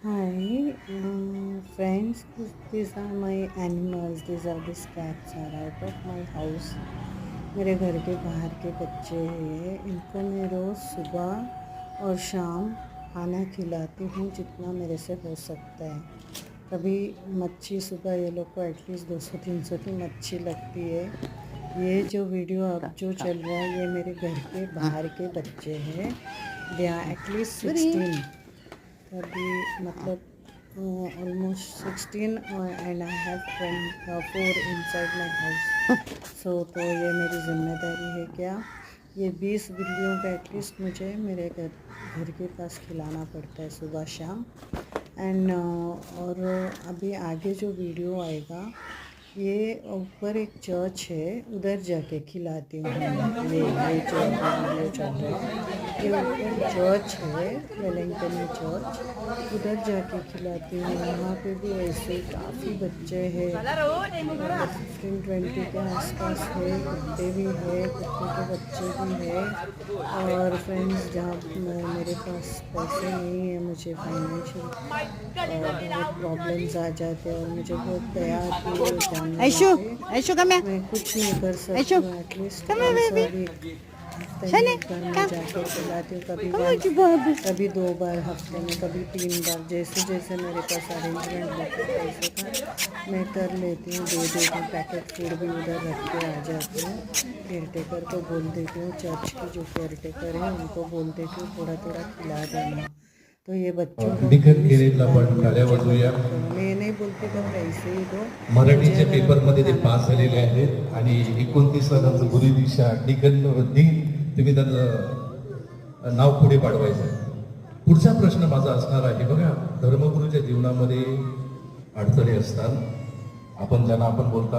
Hi, friends. These are my animals. These are these cats are out of my house. मेरे घर के बाहर के बच्चे हैं ये। इनको मैं रोज़ सुबह और शाम खाना खिलाती हूँ जितना मेरे से हो सकता है। कभी मच्छी सुबह ये लोग को एटलीस्ट 200-300 की मच्छी लगती है। ये जो वीडियो अब जो चल रहा है ये मेरे घर के बाहर के बच्चे हैं। They are at least 16। अभी मतलब almost 16 and I have 4 inside my house. तो ये मेरी ज़िम्मेदारी है क्या, ये 20 बिल्लियों का एटलीस्ट मुझे मेरे घर के पास खिलाना पड़ता है सुबह शाम। एंड और अभी आगे जो वीडियो आएगा ये ऊपर एक चर्च है, उधर जाके खिलाती हूँ। ये जो वीडियो चल रहा है ये ऊपर चर्च है, वेलिंगटन में चर्च, उधर जाके खिलाती हूँ। वहाँ पे भी ऐसे काफ़ी बच्चे हैं, 15-20 के आसपास है। कुत्ते भी है, कुत्ते के बच्चे भी है। और फ्रेंड्स, जहाँ मेरे पास पैसे नहीं है, मुझे फाइनेंशियल बहुत प्रॉब्लम्स आ जाते हैं और मुझे बहुत दया आती है ऐशु जानवर ऐशु come here. मैं कुछ नहीं कर सकती ऐशु हूँ। At least come here baby. हफ्ते में शनी एक बार मैं come. जाकर खिलाती हूँ। कभी Come on बाबू. कभी 2 बार हफ्ते में, कभी 3 बार, जैसे जैसे मेरे पास अरेंजमेंट होता है पैसे का मैं कर लेती हूँ, दे देती हूँ। पैकेट फूड भी उधर रख के आ जाती हूँ। केयरटेकर को बोल देती हूँ, चर्च की जो केयरटेकर है उनको बोल देती हूँ थोड़ा थोड़ा खिला देना। तो ये बच्चों को निखत प्लीज़ केरेला पण खिलाने में टाळ्या मुझे वाजवूया. मदद करो। मैं नहीं बोलती तो पैसे ही दो, मुझे मराठीच्या अगर आपको पेपरमध्ये ते खाना पास झालेले खिलाना है आहेत तो आणि दीजिए। 29ला त्यांचं गुरु दिशा निखत दिन तुम्ही त्यांचं नाव पुढे पाठवायचं आहे. पुढचा प्रश्न माझा असणार आहे, बघा धर्मगुरूच्या जीवनामध्ये अडचणी असतात, आपण ज्यांना आपण बोलता